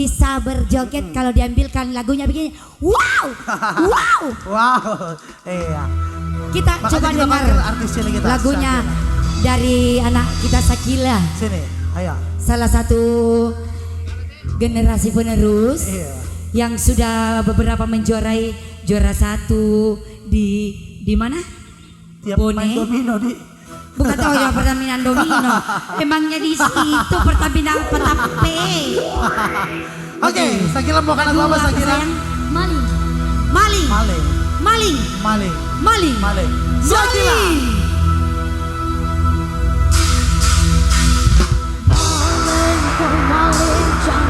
bisa berjoget kalau diambilkan lagunya begini. Wow, wow. Wow, iya. Kita Makanya coba kita dengar panggil artis sini kita, lagunya Sakila. dari anak kita Sakila. Sini, ayo. Salah satu generasi penerus Iya. yang sudah beberapa menjuarai juara satu di mana? Tiap Bone. main domino di. Bukan tahu ya pertandingan domino. Emangnya di situ pertandingan petape. Oke, Sakila mau lagu apa Sakila? Maling. Maling. Maling. Maling. Maling. Maling. Maling. Sakila. Maling, kau maling, jangan